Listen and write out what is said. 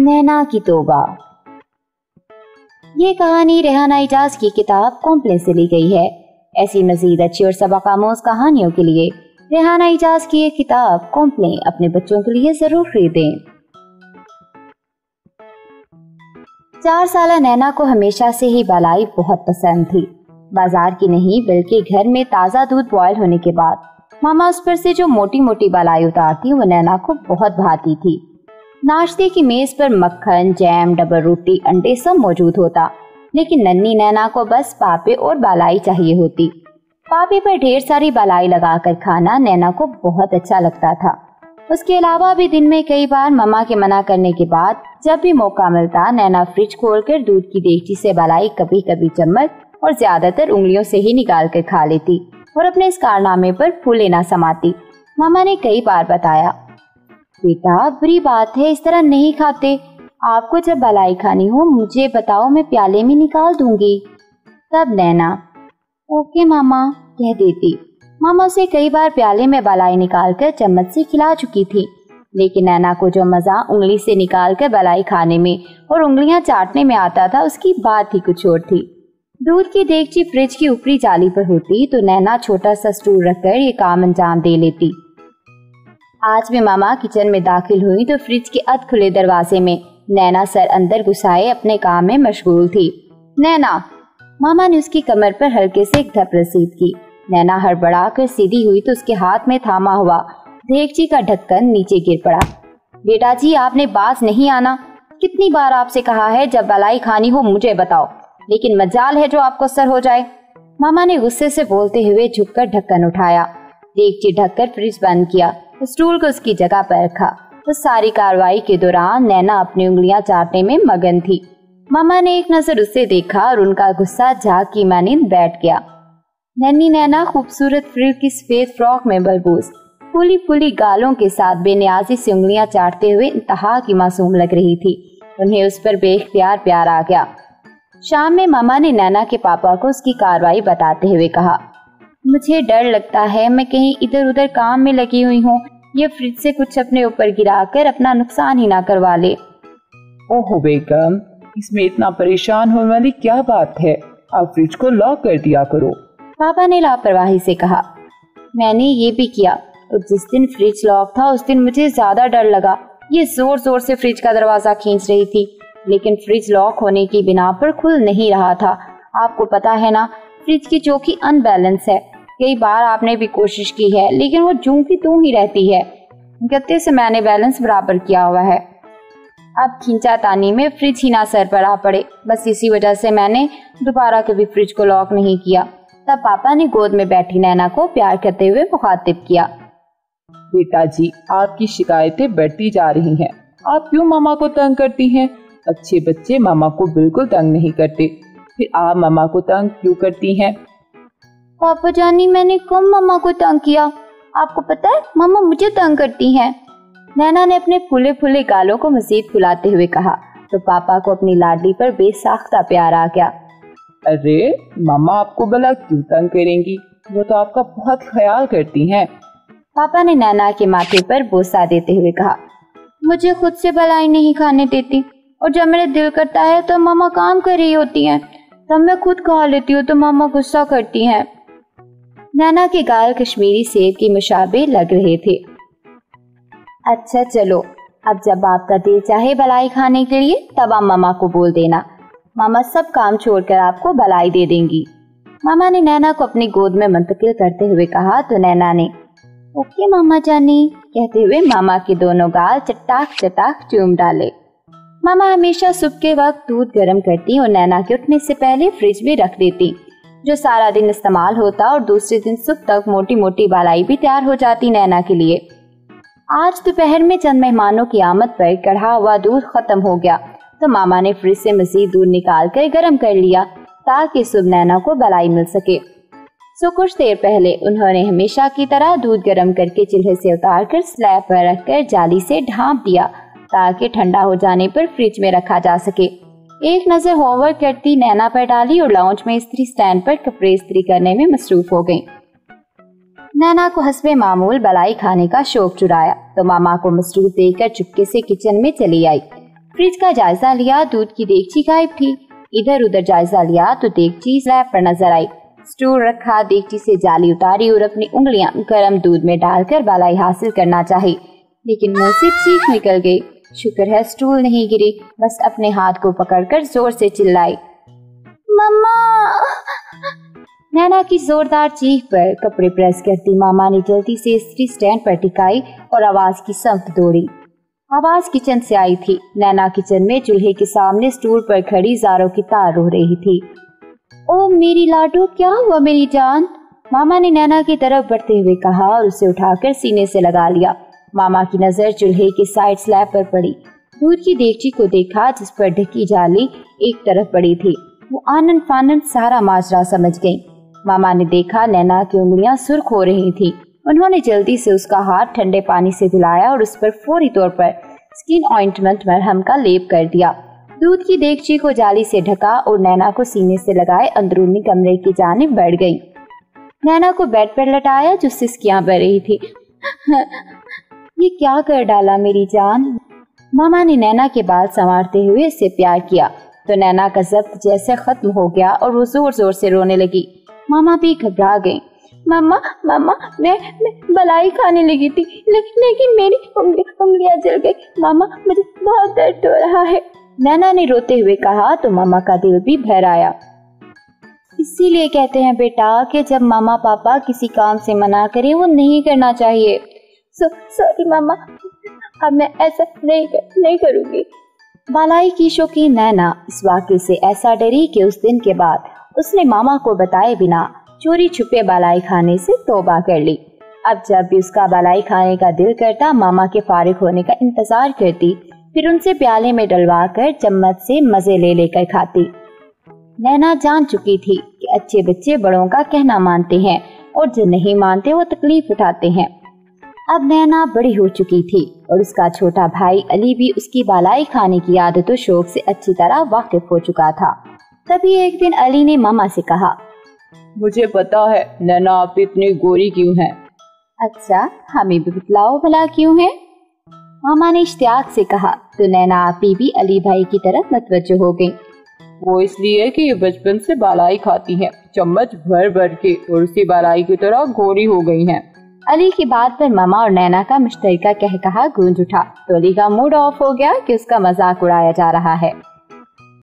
नैना की तौबा। ये कहानी रेहाना इजाज की किताब कॉम्प्लेन से ली गई है। ऐसी मजीद अच्छी और सबक-आमूज़ कहानियों के लिए रेहाना इजाज की ये किताब कॉम्प्लेन अपने बच्चों के लिए जरूर खरीदें। 4 साल नैना को हमेशा से ही बालाई बहुत पसंद थी। बाजार की नहीं बल्कि घर में ताज़ा दूध बॉयल होने के बाद मामा उस पर से जो मोटी मोटी बालाई उतारती वो नैना को बहुत भाती थी। नाश्ते की मेज पर मक्खन, जैम, डबल रोटी, अंडे सब मौजूद होता, लेकिन नन्ही नैना को बस पापे और बालाई चाहिए होती। पापे पर ढेर सारी बालाई लगाकर खाना नैना को बहुत अच्छा लगता था। उसके अलावा भी दिन में कई बार मम्मा के मना करने के बाद जब भी मौका मिलता नैना फ्रिज खोलकर दूध की देगची से बालाई कभी कभी चम्मच और ज्यादातर उंगलियों से ही निकाल कर खा लेती और अपने इस कारनामे पर फूले ना समाती। मामा ने कई बार बताया, बेटा बुरी बात है, इस तरह नहीं खाते। आपको जब बालाई खानी हो मुझे बताओ, मैं प्याले में निकाल दूंगी। तब नैना ओके मामा कह देती। मामा उसे कई बार प्याले में बालाई निकालकर चम्मच से खिला चुकी थी, लेकिन नैना को जो मजा उंगली से निकालकर बालाई खाने में और उंगलियां चाटने में आता था उसकी बात ही कुछ और थी। दूध की देगची फ्रिज की ऊपरी जाली पर होती तो नैना छोटा सा स्टूल रखकर ये काम अंजाम दे लेती। आज भी मामा किचन में दाखिल हुई तो फ्रिज के अध खुले दरवाजे में नैना सर अंदर घुसाए अपने काम में मशगूल थी। नैना, मामा ने उसकी कमर पर हल्के से एक धप रसीद की। नैना हड़बड़ा कर सीधी हुई तो उसके हाथ में थामा हुआ देगची का ढक्कन नीचे गिर पड़ा। बेटा जी, आपने बाज नहीं आना। कितनी बार आपसे कहा है जब बालाई खानी हो मुझे बताओ, लेकिन मजाल है जो आपको सर हो जाए। मामा ने गुस्से से बोलते हुए झुककर ढक्कन उठाया, देगची ढककर फ्रिज बंद किया, स्टूल को उसकी जगह पर रखा। तो सारी कार्रवाई के दौरान नैना अपनी उंगलियां चाटने में मगन थी। मामा ने एक नजर उससे देखा और उनका गुस्सा झाग की मानिंद बैठ गया। नन्ही नैना खूबसूरत फ्रिल की सफेद फ्रॉक में बलबूस फूली फूली गालों के साथ बेनियाजी से उंगलियां चाटते हुए इंतहा की मासूम लग रही थी। उन्हें उस पर बेख्तियार प्यार आ गया। शाम में मामा ने नैना के पापा को उसकी कार्रवाई बताते हुए कहा, मुझे डर लगता है मैं कहीं इधर उधर काम में लगी हुई हूँ, ये फ्रिज से कुछ अपने ऊपर गिराकर अपना नुकसान ही ना करवा ले। ओहो बेगम, इसमें इतना परेशान होने वाली क्या बात है, आप फ्रिज को लॉक कर दिया करो। पापा ने लापरवाही से कहा। मैंने ये भी किया और जिस दिन फ्रिज लॉक था उस दिन मुझे ज्यादा डर लगा। ये जोर जोर से फ्रिज का दरवाजा खींच रही थी, लेकिन फ्रिज लॉक होने की बिना पर खुल नहीं रहा था। आपको पता है ना, फ्रिज की चौकी अनबैलेंस है। कई बार आपने भी कोशिश की है, लेकिन वो जूं की तूं ही रहती है। गत्ते से मैंने बैलेंस बराबर किया हुआ है। अब खींचातानी में फ्रिज ही ना सर पर आ पड़े, बस इसी वजह से मैंने दोबारा कभी फ्रिज को लॉक नहीं किया। तब पापा ने गोद में बैठी नैना को प्यार करते हुए मुखातिब किया। बेटा जी, आपकी शिकायतें बढ़ती जा रही हैं। आप क्यों मामा को तंग करती हैं? अच्छे बच्चे मामा को बिल्कुल तंग नहीं करते, फिर आप मामा को तंग क्यों करती हैं? पापा जानी, मैंने कब मम्मा को तंग किया? आपको पता है मम्मा मुझे तंग करती हैं। नैना ने अपने फूले फूले गालों को मजीद फुलाते हुए कहा तो पापा को अपनी लाडली पर बेसाख्ता प्यार आ गया। अरे मामा आपको भला क्यों तंग करेंगी, वो तो आपका बहुत ख्याल करती हैं। पापा ने नैना के माथे पर बोसा देते हुए कहा, मुझे खुद से भलाई नहीं खाने देती और जब मेरा दिल करता है तो मामा काम कर रही होती हैं, तब मैं खुद खा लेती हूँ तो मामा गुस्सा करती हैं। नैना के गाल कश्मीरी सेब की मुशाबे लग रहे थे। अच्छा चलो, अब जब आपका दिल चाहे भलाई खाने के लिए तब आप मामा को बोल देना, मामा सब काम छोड़कर आपको भलाई दे देंगी। मामा ने नैना को अपनी गोद में मुंतकिल करते हुए कहा तो नैना ने ओके मामा जानी कहते हुए मामा के दोनों गाल चटाक चटाक चूम डाले। मामा हमेशा सुबह के वक्त दूध गर्म करती और नैना के उठने से पहले फ्रिज में रख देती, जो सारा दिन इस्तेमाल होता और दूसरे दिन सुबह तक मोटी मोटी बालाई भी तैयार हो जाती नैना के लिए। आज दोपहर में चंद मेहमानों की आमद पर कढ़ा हुआ दूध खत्म हो गया तो मामा ने फ्रिज से मजीद दूध निकाल कर गर्म कर लिया ताकि सुबह नैना को बालाई मिल सके। सो कुछ देर पहले उन्होंने हमेशा की तरह दूध गर्म करके चूल्हे से उतार कर स्लैब पर रखकर जाली से ढांप दिया ताकि ठंडा हो जाने पर फ्रिज में रखा जा सके। एक नजर होमवर्क करती नैना पर डाली और लाउंज में इस्त्री स्टैंड पर कपड़े इस्त्री करने में मसरूफ हो गई। नैना को हस्बे मामूल बलाई खाने का शौक चुराया तो मामा को मसरूफ देखकर चुपके से किचन में चली आई। फ्रिज का जायजा लिया, दूध की देगची गायब थी। इधर उधर जायजा लिया तो देगची स्लैब पर नजर आई। स्टूल रखा, देगची से जाली उतारी और अपनी उंगलियां गर्म दूध में डालकर बालाई हासिल करना चाही, लेकिन मुंह से चीख निकल गई। शुक्र है स्टूल नहीं गिरी, बस अपने हाथ को पकड़कर जोर से चिल्लाई, मम्मा। नैना की जोरदार चीख पर कपड़े प्रेस करती मामा ने जल्दी से इस्त्री स्टैंड पर टिकाई और आवाज की संफ्त दौड़ी। आवाज किचन से आई थी। नैना किचन में चूल्हे के सामने स्टूल पर खड़ी जारो की तार रो रही थी। ओ मेरी लाडो, क्या हुआ मेरी जान? मामा ने नैना की तरफ बढ़ते हुए कहा और उसे उठाकर सीने से लगा लिया। मामा की नजर चूल्हे के साइड स्लैब पर पड़ी। दूध की देगची को देखा जिस पर ढकी जाली एक तरफ पड़ी थी। वो आनंद फानंद सारा माजरा समझ गई। मामा ने देखा नैना की उंगलियां सुर्ख हो रही थी। उन्होंने जल्दी से उसका हाथ ठंडे पानी से धुलाया और उस पर फौरी तौर पर स्किन ऑइंटमेंट मरहम का लेप कर दिया। दूध की देगची को जाली से ढका और नैना को सीने से लगाए अंदरूनी कमरे की जानिब बढ़ गई। नैना को बेड पर लटाया जो सिसकियां बह रही थी। ये क्या कर डाला मेरी जान? मामा ने नैना के बाल संवारते हुए इससे प्यार किया तो नैना का जब्त जैसे खत्म हो गया और वो जोर जोर से रोने लगी। मामा भी घबरा गई। मम्मा मम्मा मैं बलाई खाने लगी थी, लेकिन मेरी उंगलियां जल गई। मामा मुझे बहुत दर्द हो रहा है। नैना ने रोते हुए कहा तो मामा का दिल भी भर आया। इसीलिए कहते हैं बेटा कि जब मामा पापा किसी काम से मना करें वो नहीं करना चाहिए। सॉरी मामा, अब मैं ऐसा नहीं करूँगी। बालाई की शौकीन नैना इस वाक़े से ऐसा डरी कि उस दिन के बाद उसने मामा को बताए बिना चोरी छुपे बालाई खाने से तौबा कर ली। अब जब भी उसका बालाई खाने का दिल करता मामा के फारिग होने का इंतजार करती, फिर उनसे प्याले में डलवा कर चम्मच से मजे ले लेकर खाती। नैना जान चुकी थी कि अच्छे बच्चे बड़ों का कहना मानते हैं और जो नहीं मानते वो तकलीफ उठाते हैं। अब नैना बड़ी हो चुकी थी और उसका छोटा भाई अली भी उसकी बालाई खाने की आदतों शौक से अच्छी तरह वाकिफ हो चुका था। तभी एक दिन अली ने मामा से कहा, मुझे पता है नैना आप इतनी गोरी क्यों हैं। अच्छा, हमें भी बतलाओ भला क्यों है? मामा ने इश्तियाक से कहा तो नैना आपी भी अली भाई की तरफ मतवज्जो हो गई। वो इसलिए कि ये बचपन से बालाई खाती हैं, चम्मच भर भर के, और उसी बालाई की तरह गोरी हो गई हैं। अली की बात पर मामा और नैना का मुश्तरका कहकहा गूंज उठा तो अली का मूड ऑफ हो गया कि उसका मजाक उड़ाया जा रहा है।